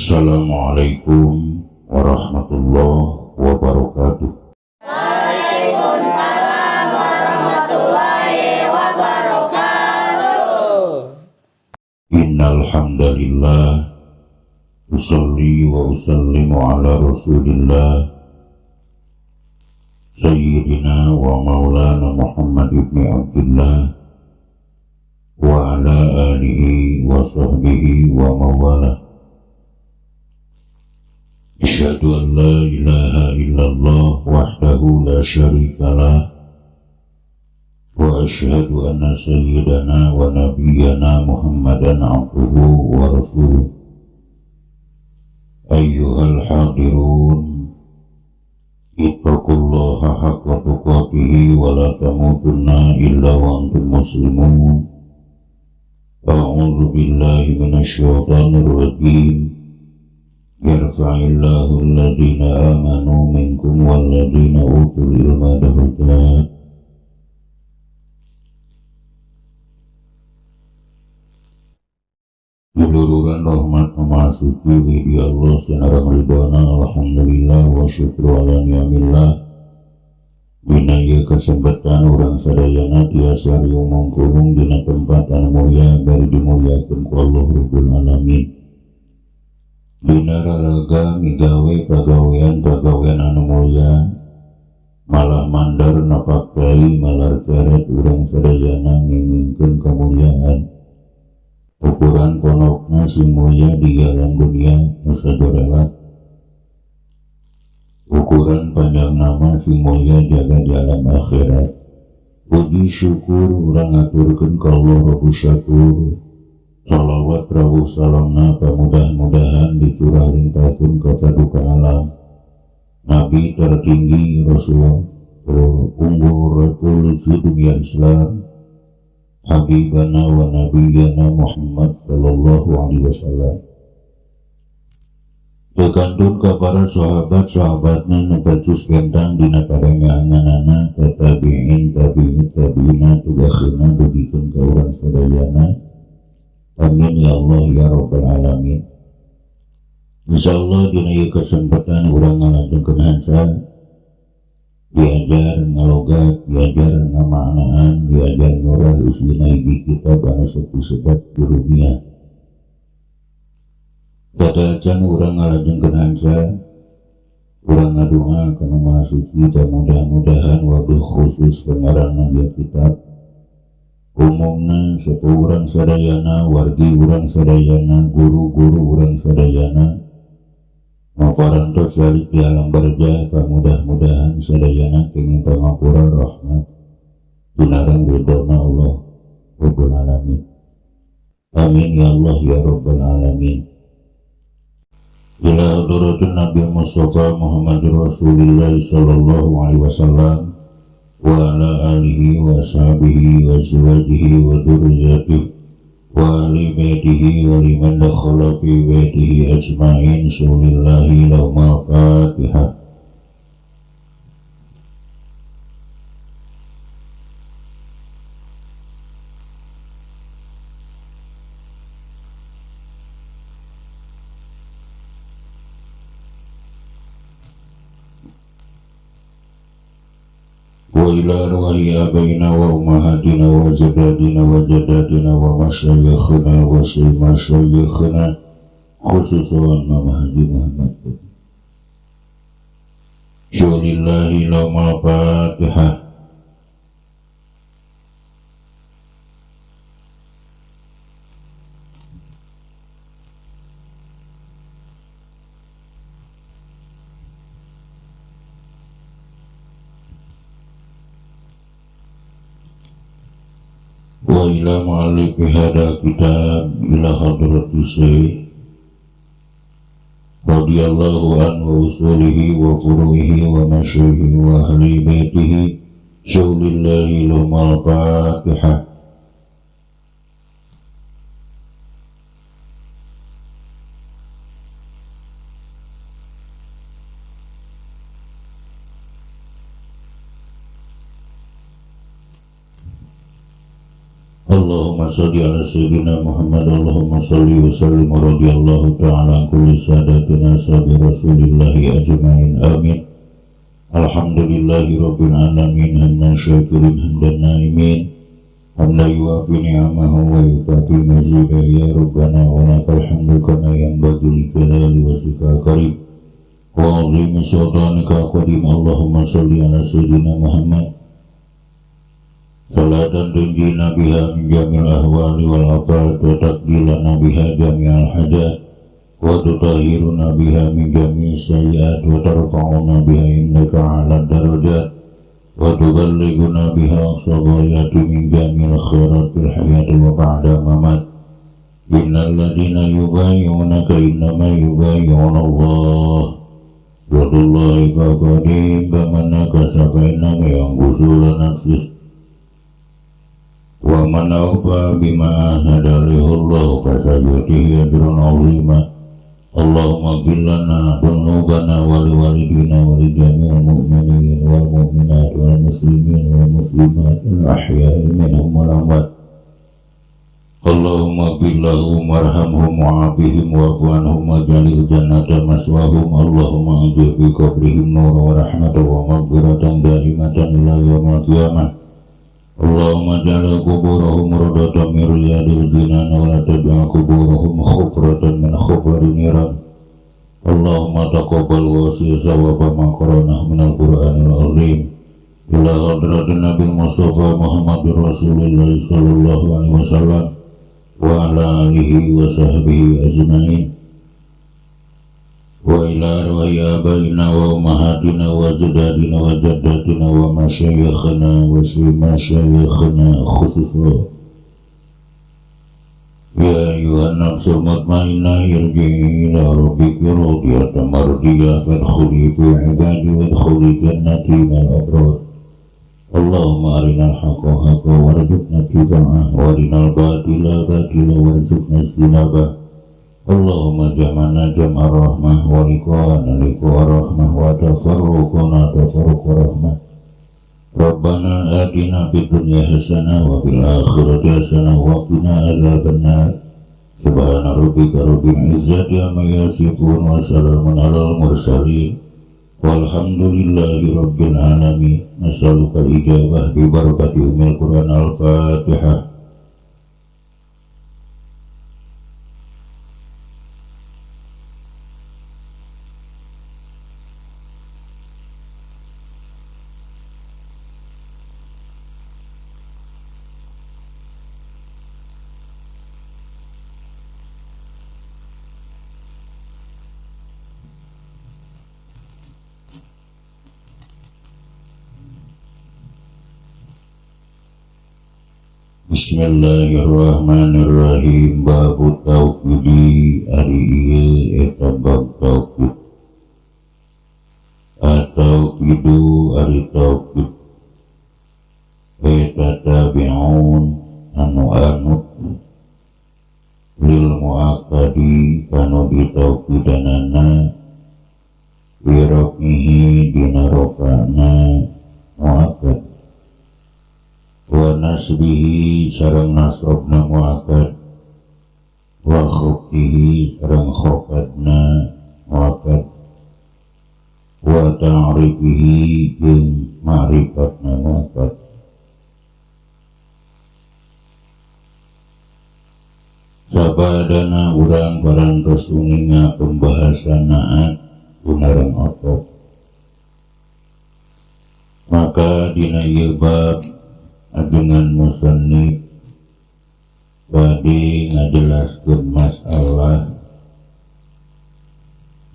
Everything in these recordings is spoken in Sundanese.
Assalamualaikum warahmatullahi wabarakatuh. Waalaikumsalam warahmatullahi wabarakatuh. Innal hamdalillah usolli wa usallimu ala Rasulillah Sayyidina wa maulana Muhammad ibn Abdullah wa ala alihi wa sahbihi wa mawalah. Asyhadu an la ilaha illallah wahdahu la syarikalah wa asyhadu anna sayyidana wa nabiyyana Muhammadan abduhu wa rasuluh. Ayyuhal hadirun, ittaqullaha haqqa tuqatih wa la tamutunna illa wa antum muslimun. A'udzu billahi minasyaitonir rajim. Yarfa'illahu alladhina amanu minkum walladhina utul ilma darajat. Mulururan rahmat memasuki widi Allah sinara ridwana. Alhamdulillah wa syukru ala ni'amillah. Binaya kesempatan orang sadayana tiasa riumong kurung dina tempat anu mulia bari dimuliakeun ku Allah Rabbul Alamin. Dina raraga migawe pagawean anu mulia, malah mandar napakai malar ceret urang sadayana ngingingkeun kemuliaan. Ukuran ponokna si mulia di alam dunia nusa jorelat, ukuran panjang nama si mulia jaga di alam akhirat. Puji syukur urang ngaturkeun ka Allah Rabbus Syakur. Salawat rawuh salamna mudah-mudahan dicurah limpahkeun ka paduka alam Nabi tertinggi Rasulullah unggul revolusi dunia Islam Habibana wa Nabiyyana Muhammad sallallahu alaihi wasallam. Tekantun ka para sahabat-sahabatna nu pacus gentang dina parengahanana ka tabi'in tabi'ina tugasina dugikeun ka urang sadayana. Amin ya Allah ya Rabbal Alamin. Insyaallah dina ieu kesempatan urang ngalajengkeun hansa, diajar ngalogat, diajar ngamaknaan, diajar ngurah usina hiji kitab anu sebat dunia. Dadacan urang ngalajengkeun hansa, urang ngadoa kana Maha Suci dan mudah-mudahan wabil khusus pengarangna dia kitab umumna sepuh urang sadayana, wargi urang sadayana, guru-guru urang sadayana maparantos balik di alam barjah. Mudah-mudahan sadayana kenging pangapura rahmat jinarang ridhona Allah Rabbul Alamin. Amin ya Allah ya Rabbal Alamin. Ila hadratin Nabi Mustafa Muhammadur Rasulullah sallallahu alaihi wasallam wa ala alihi wa sahbihi wa azwajihi wa dzurriyyatihi wa ali baitihi wa liman dakhala fi baitihi ajma'in. Bismillahi lahumul Fatihah. Wa ila ruhi abaina wa ummahatina wa jadadina wa jadatina wa masyayikhina wa masyayikhina khususan Mama Haji Muhammad. Syulillahi lahumul Fatihah. Wa ila ma'alifi hada kitab ila hadrati Syekh radhiyallahu anhu wa usulihi wa furu'ihi wa masyayikhi wa ahli baitihi. Syaulillahi lahumul Fatihah. Allahumma salli ala sayyidina Muhammad. Allahumma salli wa sallim wa radiyallahu ta'ala an kulli sadatina sahabi rasulillahi ajma'in. Amin. Alhamdulillahi rabbil alamin. Hamdan syakirin hamdan na'imin. Hamdan yuafi ni'amahu wa yukafi mazidah. Ya Rabbana wa lakal hamdu kama yanbaghi li jalali wajhika karim wa 'azimi sultanika qadim. Allahumma salli ala sayyidina Muhammad salatan tunjina biha min jamil ahwali wal afat wa taqdilana biha jami'al hajat wa tutahhiruna biha min jami'is sayyi'at wa tarfa'una biha innaka 'ala darajat wa tuballighuna biha aqsal min jami'il khairat fil hayati wa ba'da mamat. Innal ladina yubayyi'unaka innama yubayyi'una Allah yadullahi faqadim bamana kasafaina yang busula nafsih wa man awfa bima hadalihullahu fasayutihi ajran 'azima. Allahumma ighfir lana dhunubana wa liwalidina wa li jami'il mu'minin wal mu'minat wal muslimin wal muslimat al ahya'i minhum wal amwat. Allahumma ighfir lahum warhamhum wa'afihim wa'fu anhum waj'alil jannata maswahum. Allahumma ajib fi qabrihim nur wa rahmatan wa maghfiratan daimatan ila yaumil qiyamah. Allahumma ja'al kuburahum rawdatan min riyadil jinan wa la taj'al kuburahum khufratan min khufari niran. Allahumma taqabbal wa wasi' sawaba ma qara'na min al-Qur'anil azim ila hadratin Nabi Mustafa Muhammadur Rasulullah sallallahu alaihi wasallam wa ala alihi wa sahbihi ajma'in wa ila arwahi abaina wa ummahatina wa ajdadina wa jaddatina wa masyayikhina wa masyayikhina khususwa. Ya ayyuhan nafsul mutmainnah irji'i ila rabbiki radiyatan mardiyah fadkhuli fi ibadi wadkhuli jannati ma'al abrar. Allahumma arinal haqqa haqqan warzuqna ittiba'ah wa arinal batila batila warzuqna ijtinabah. Allahumma jam'ana jam'ar rahmah wa liqa'ana liqa'ar rahmah wa tafarruqana tafarruq rahmah. Rabbana atina fid dunya hasanah wa fil akhirati hasanah wa qina adzabannar. Subhana rabbika rabbil izzati amma yasifun wa salamun alal mursalin walhamdulillahi rabbil alamin. Nas'aluka al-ijabah bi barakati ummil Qur'an. Al-Fatihah. Bismillahirrahmanirrahim. Babu tauhidi ari ieu eta bab tauhid. At-tauhidu ari tauhid eta tabi'un anu anut lil mu'aqqadi kanu bitauhidanana wiroknihi dina rokana mu'aqqad wa nasbihi sareng nasabna mu'akkad wa khuftihi sareng khofadna mu'akkad wa ta'rifihi jeung ma'rifatna mu'akkad. Sabadana urang parantos uninga pembahasanaan sunareng otot. Maka dina ieu bab ajengan musannif bade ngajelaskeun masalah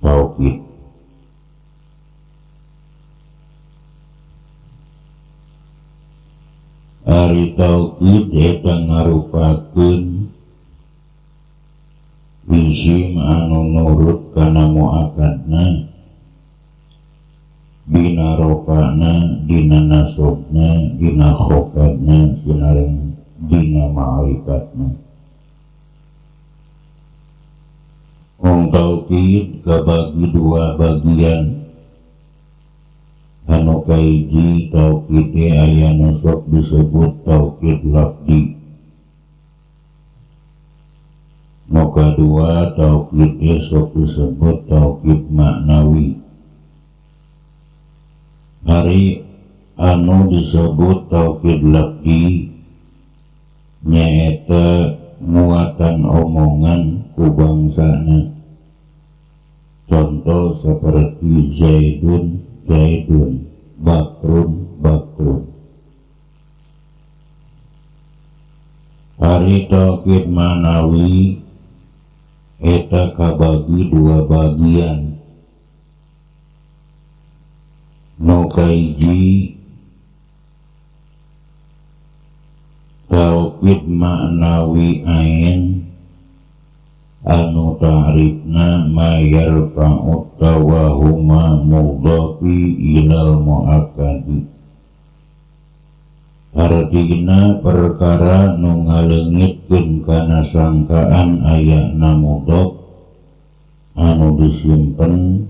tauhid. Ari tauhid eta ngarupakeun isim anu nurut kana mu'akkadna dina rofana, dina nasobna, dina khofadna, sinareng dina ma'rifatna. Wong tauhid kabagi dua bagian. Anu kahiji tauhid aya nu sok disebut tauhid lafzi. Nu kadua taukid esok disebut taukid maknawi. Hari anu disebut taukid lafzi nyaeta muatan omongan ku bangsana. Contoh seperti Zaidun, Zaidun, Bakrun, Bakrun. Hari taukid manawi eta kabagi dua bagian. Nu kaiji taukid maknawi ain anu ta'rifna ma yarfa'u tawahuma mudhafi ilal mu'akkadi. Artina perkara nu ngaleungitkeun kana sangkaan ayana mudhaf anu disimpen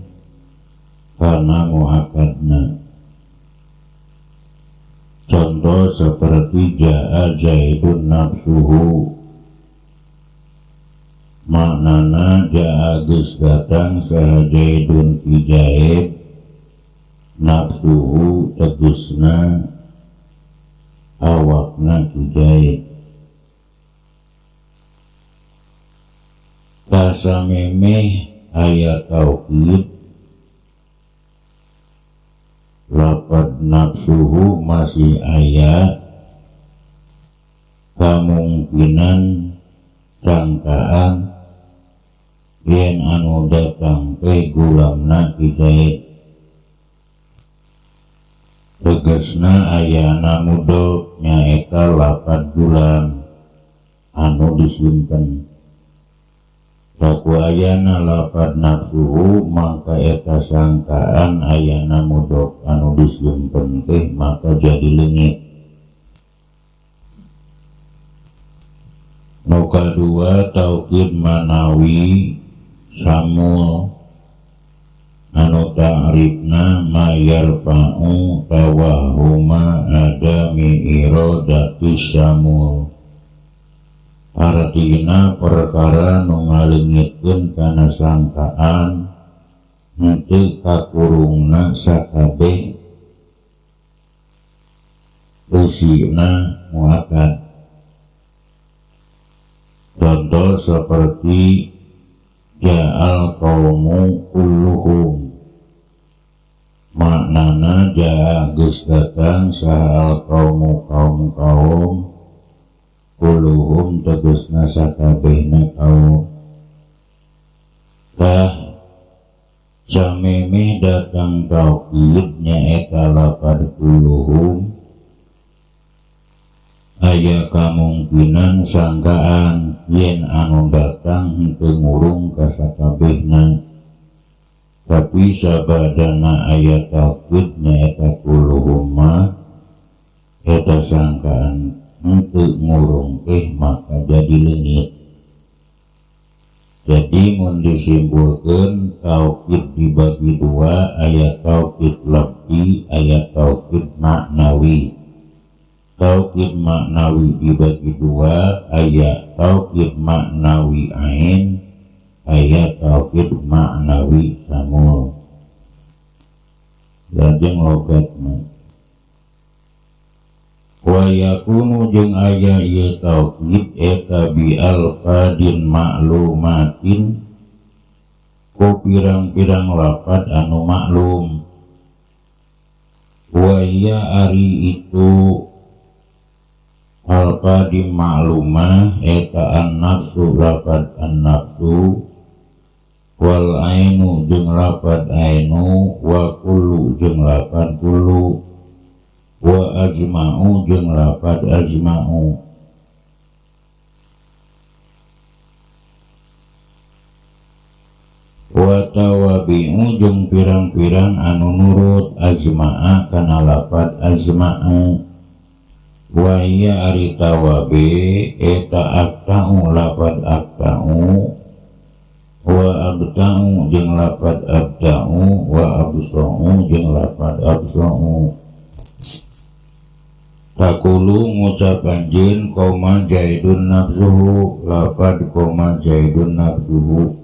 kana muakkadna. Contoh seperti ja'a Zaidun nafsuhu, maknana ja'a geus datang saha Zaidun ki Zaid, nafsuhu tegasna awakna ki Zaid. Kasamemeh aya taukid lafad nafsuhu masih aya kemungkinan sangkaan yen anu datang teh gulamna ki Zaid. Tegasna ayana mudhaf nyaeta lafad gulam anu disimpen. Saku ayana lafad nafsuhu maka eta sangkaan ayana mudhaf anu disimpen teh maka jadi leungit. Nu kadua taukid manawi samul anu ta'rifna ma yarfa'u tawahuma adami iradatis samul. Artina perkara nu ngaleungitkeun kana sangkaan henteu kakurungna sakabeh usina muakkad. Contoh seperti ja'al qaumu kulluhum, maknana ja'a geus datang sahal qaumu kaum kulluhum tegasna sakabehna kaum. Tah samemeh datang taukid nyaeta lafad kulluhum aya kamungkinan sangkaan yen anu datang henteu ngurung ka sakabehna. Tapi sabadana aya taukid nyaeta kulluhum eta sangkaan henteu ngurung teh maka jadi leungit. Jadi mun disimpulkeun taukid dibagi dua, aya taukid lafzi, aya taukid maknawi. Taukid maknawi dibagi dua, aya taukid maknawi ain, aya taukid maknawi samul. Lajeng logatna wa yakunu jeung aya ieu taukid eta bi alfadin ma'lumatin ku pirang-pirang lafad anu maklum. Wa iya ari itu alfadin ma'lumah eta an-nafsu lafad an-nafsu wal ainu jeung lafad ainu wa kullu jeung lafad kullu wa ajma'u jeung lafad ajma'u. Wa tawabi'u jeung pirang-pirang anu nurut ajma'a kana lafad ajma'u. Wa hiya ari tawabi eta akta'u lafad akta'u wa abta'u jeung lafad abta'u wa absa'u jeung lafad absa'u. Takulu ngucap anjeun koma Zaidun nafsuhu, lapad koma Zaidun nafsuhu.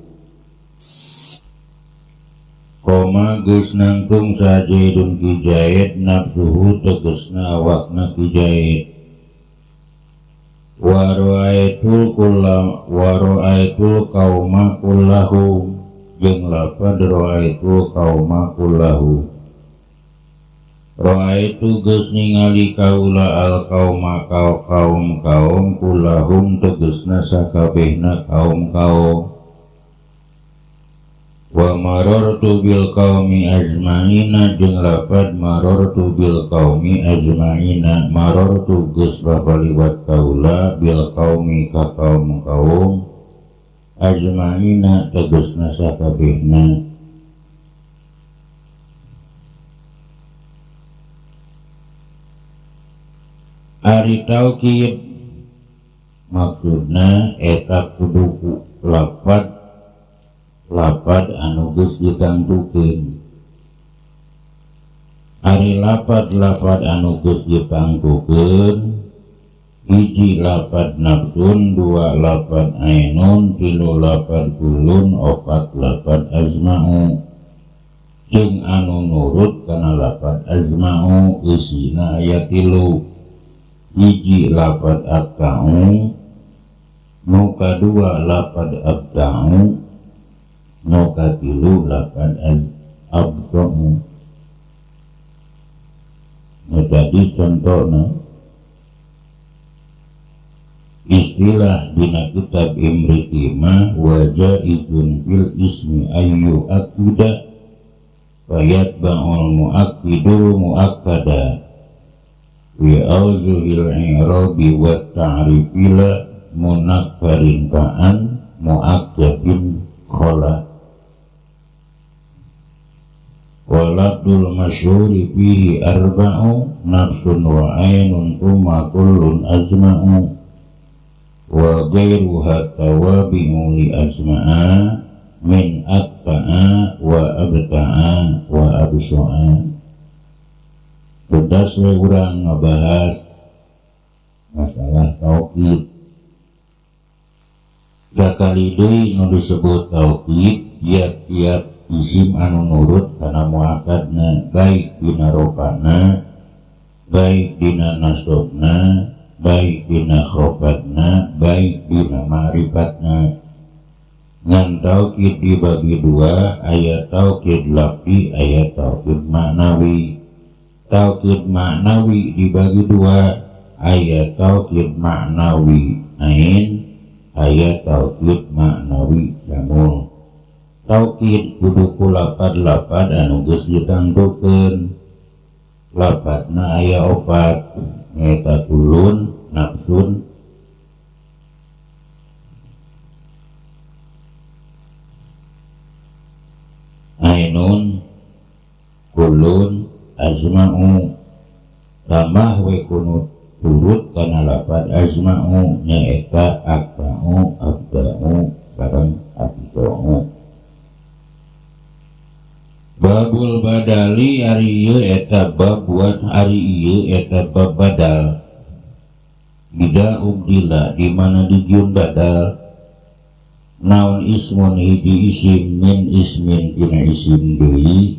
Koma geus nangtung sa Zaidun ki Zaid nafsuhu tegesna awakna ki Zaid. Waroaitul kauma kullahu, jeung lapad roaitul kauma kullahu. Roaitu geus ningali kaula al kauma kaum kulahum tegesna sakabehna kaum. Wa marartu bil qaumi ajmaina, jeung lapad marartu bil qaumi ajmaina. Marartu geus babaliwat kaula bil qaumi ka kaum ajmaina tegesna sakabehna. Ari taukid maksudna eta kudu lapad anu geus ditangtukeun. Ari lapad anu geus ditangtukeun, hiji lapad nafsun, dua lapad ainun, tilu lapad kulun, opat lapad azma'u. Jeung anu nurut kana lapad azma'u eusina aya tilu. Hiji lapad abta'u, nu kadua lapad abta'u, nu katilu lapad abta'u. Nah tadi contohna istilah dina kitab Imritima wa jaizun fil ismi ayyu akida fayatba'ul mu'akkidul mu'akkada wi auzuhil i'rabi wa ta'rifila munakkarin fa'an mu'akkabin khala. Waladul masyhuri fihi arba'u nafsun wa ainun thumma kullun azma'u wa ghairuha tawabi'u li asma'a min atba'a wa abta'a wa absu'a. Bedas urang ngebahas masalah tauhid. Sakali deui nu disebut tauhid tiap-tiap isim anu nurut kana muakkadna, baik dina rofana, baik dina nasabna, baik dina khofatna, baik dina ma'rifatna. Ngan tauhid dibagi dua, aya tauhid lafzi, aya tauhid maknawi. Tauhid maknawi dibagi dua, aya tauhid maknawi ain, aya tauhid maknawi samul. Tauhid kudu ku lapad anu geus ditangtukeun. Lapadna aya opat, nyaeta kulun, nafsun, ainun, kulun, azma'u. Tambah we kunu turut kana lapad azma'u, nyaeta akba'u, abda'u, sareng absu'u. Babul badali ari ieu eta bab buat ari ieu eta bab badal. Bida ubdila di mana dijieun badal. Naon ismun hiji isim min ismin tina isim deui.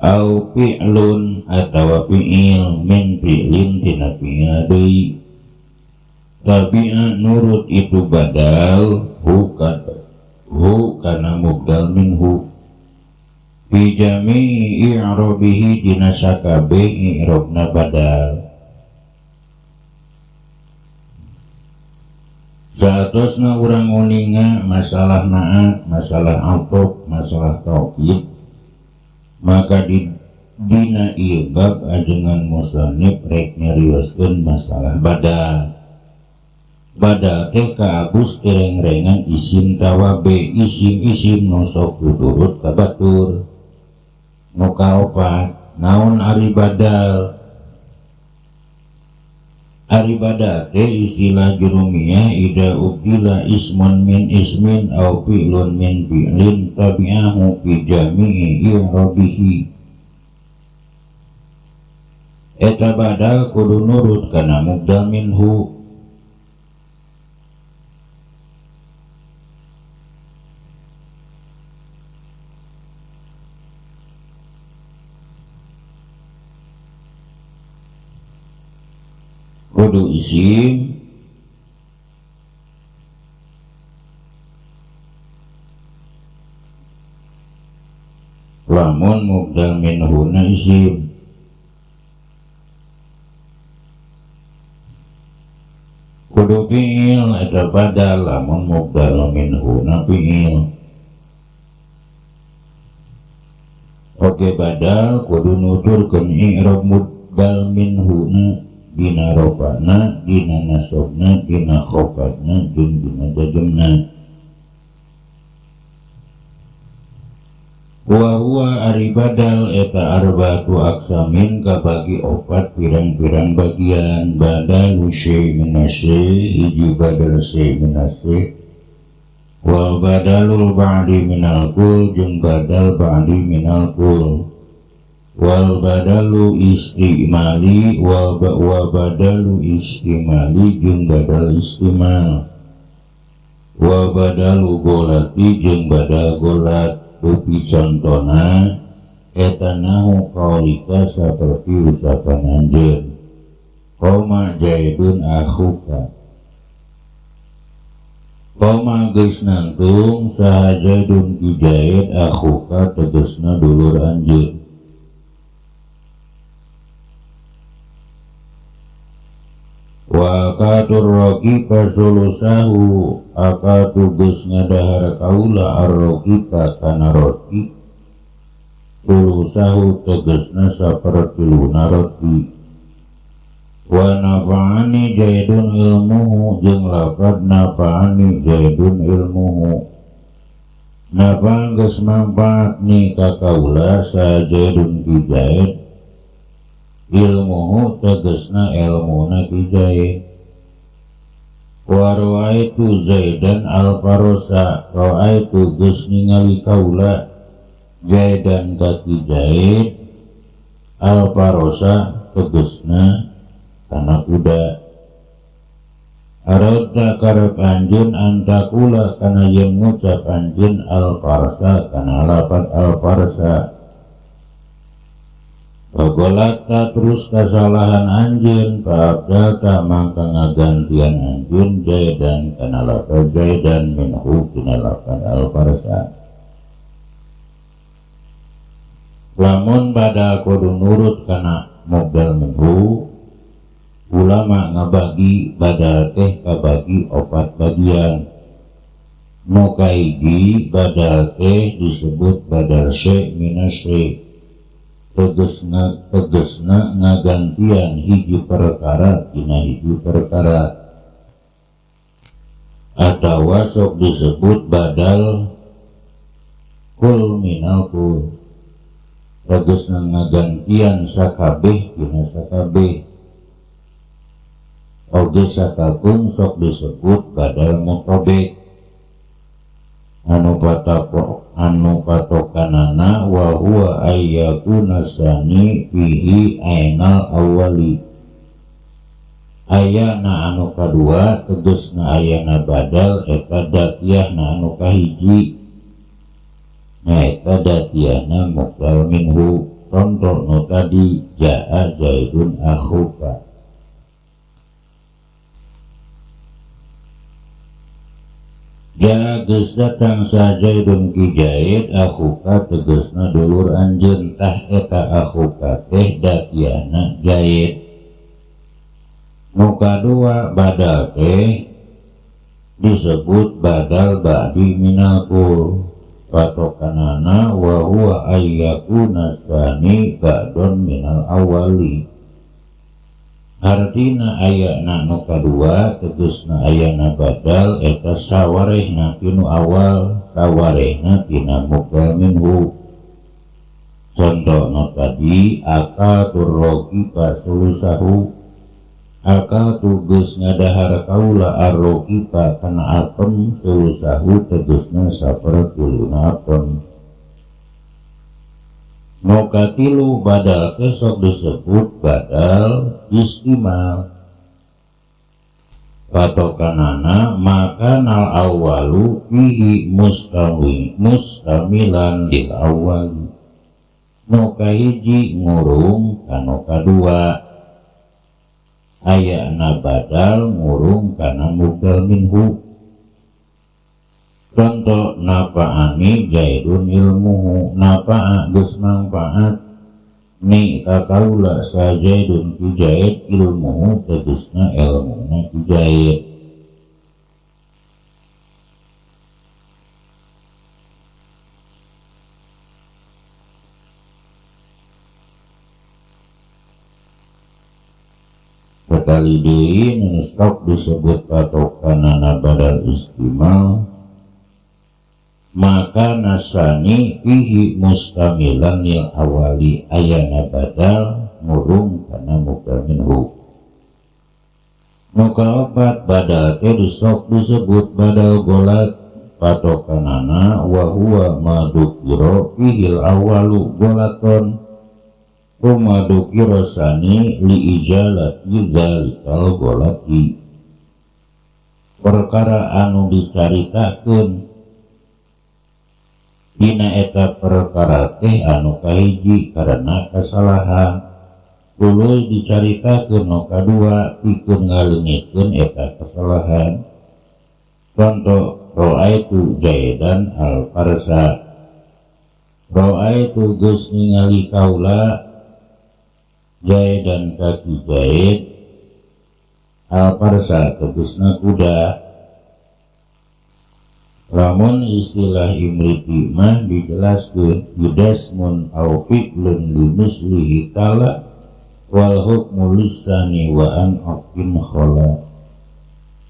Au fi'lun atawa fi'il min fi'lin tina fi'il deui. Tabi'a nurut itu badal hu kana mubdal minhu fi jami'i i'rabihi dina sakabeh i'rabna badal. Saatosna urang nguninga masalah na'at, masalah atof, masalah tauhid, maka di dina ieu bab ajengan musannif rek nyarioskeun masalah badal. Badal teh kaabus tereng-rengan isim tawabe, isim-isim nu sok tuturut ka batur. Nu kaopat naon ari badal? Ari badal teh istilah jurumiyah ida ubdila ismun min ismin au fi'lun min fi'lin tabi'ahu fi jami'i i'rabihi. eta badal kudu nurut kana mubdal minhu. Kudu isim lamun mubdal minhu na isim. Kudu fi'il eta badal lamun mubdal minhu na fi'il. Oke badal kudu nuturkeun i'rab mubdal minhu na dina rofana, dina nasobna, dina khofatna, jeung dina jazmna. Wa huwa ari badal eta arba'atu aksamin kabagi opat pirang-pirang bagian. Badal syai' minasy hiji badal syai' minasy, wal badalul ba'di minal kul jeung badal ba'di minal kul, wal badalu istimali wa badalu istimali jeung badal istimal, wa badalu golati jeung badal golat. Rupi contohna eta nahu qaulika saperti ucapan anjeun qoma jaidun akhuka. Qoma geus nantung saha jaidun ki jaid akhuka tegasna dulur anjeun. Wa akatur rokipa sulusahu akatu geus ngadahar kaula ar-rokipa kana roti sulusahu tegasna sapertiluna roti. Wa nafa'ani jaidun ilmuhu jeung lafad nafa'ani jaidun ilmuhu. Nafa geus manfaat ni ka kaula sa jaidun ki jaid ilmuhu tegasna ilmuna ki jaid. Wa ra'aitu zaidan al-farosa ra'aitu geus ningali kaula zaidan ka ki jaid al-farosa tegasna kana kuda. Aradna karep anjeun antakula kana yen ngucap anjeun al-farsa kana lafaz al-farsa. Pagolata terus kesalahan anjeun paabdalta mangka ngagantian anjeun zaidan kana lafaz zaidan minhu kana lafaz al-farsa. Lamun badal kudu nurut kana mubdal minhu, ulama ngabagi badal teh kabagi opat bagian. Nu kahiji badal teh disebut badal syai' minasy, tegasna ngagantian hiji perkara tina hiji perkara. Atawa sok disebut badal kul minal kul, tegasna ngagantian sakabeh tina sakabeh. Oge sakabung sok disebut badal mutobek. Anu patokanana wa huwa ayyakuna sani fihi ainal awali. Ayana anu kadua tegasna ayana badal eta datiyahna anu kahiji. Eta datiyahna mubdal minhu. Contoh nu tadi jaa zaidun akhuka. Ja geus datang sa jaidun ki jaid akhuka tegasna dulur anjeun. Tah eta akhuka teh datiyana jaid. Nu kadua badal teh disebut badal ba'di minal kul. Patokanana wa huwa ayyakuna sani ba'don minal awali. Artina ayana nu kadua tegasna ayana badal eta sawarehna tinu awal sawarehna tina mubdal minhu. Contohna tadi akatur rokipa sulusahu, akatu geus ngadahar kaula ar-rokipa kana apem sulusahu tegasna sapertiluna apem. Nukatilu badal kesok disebut badal istimal. Patokanana maka nal awalu fihi mustamilan lil awali. Nuka hiji ngurung kana kadua, ayana badal ngurung kana mubdal minhu. Contoh nafaani jaidun ilmuhu, nafa'a geus mangfaat ni kakaula sa jaidun ku jaid ilmuhu tegasna ilmuna ku jaid. Sekali deui nu stok disebut patokanana badal istimal, maka nasani fihi mustamilan lil awali, ayana badal ngurung kana mubdal minhu. Muka opat badal teh disok disebut badal golat. Patokanana wa huwa madukiro fihil awalu golaton, madukiro sani li ijalati dzalikal golati, perkara anu dicaritakeun dina eta perkara teh anu kahiji karena kesalahan, tuluy dicaritakeun nu kadua pikeun ngaleungitkeun eta kesalahan. Contoh ro'aitu jaidan al farsa, ro'aitu geus ningali kaula jaidan kaki jaid al farsa tegasna kuda. Lamun istilah imriti mah dijelaskeun bidasmun au fi'lun limislihi kala wal hukmu lisani wa an aqin khala,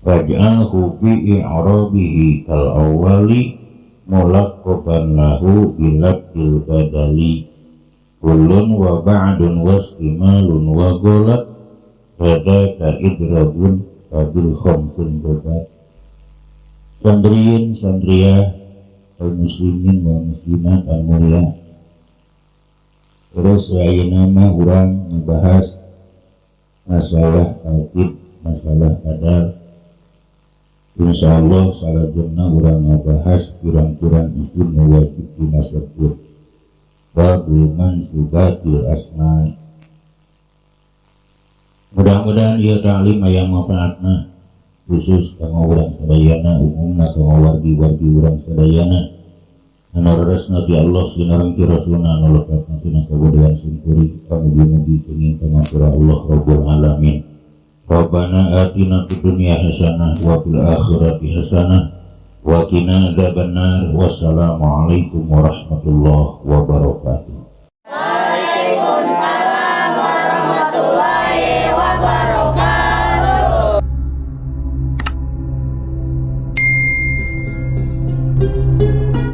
faj'alhu fi i'rabihi kal awwali mulaqqaban lahu bilabdil badali, kullun wa ba'dun wastimalun wa golat fadaka idrabun kabil khamsin gobat. Sandriyin sandriyah kaum muslimin wa muslimat anu mulia. Terus ayeuna mah urang membahas masalah tauhid, masalah adab. Insyaallah salajengna urang ngabahas pirang-pirang isu nu wajib dina sebut. Babul mansubatil asma. Mudah-mudahan ieu taklim aya manfaatna, khusus kanggo urang sadayana, umumna kanggo wargi-wargi urang sadayana anu reresna ti Allah sinareng ti Rasulna anu lekat tina kabudayan sungkuri pamugi-mugi kenging pangapura Allah Rabbul Alamin. Rabbana atina fid dunya hasanah wa fil akhirati hasanah wa qina adzabannar. Wassalamu alaikum warahmatullahi wabarakatuh.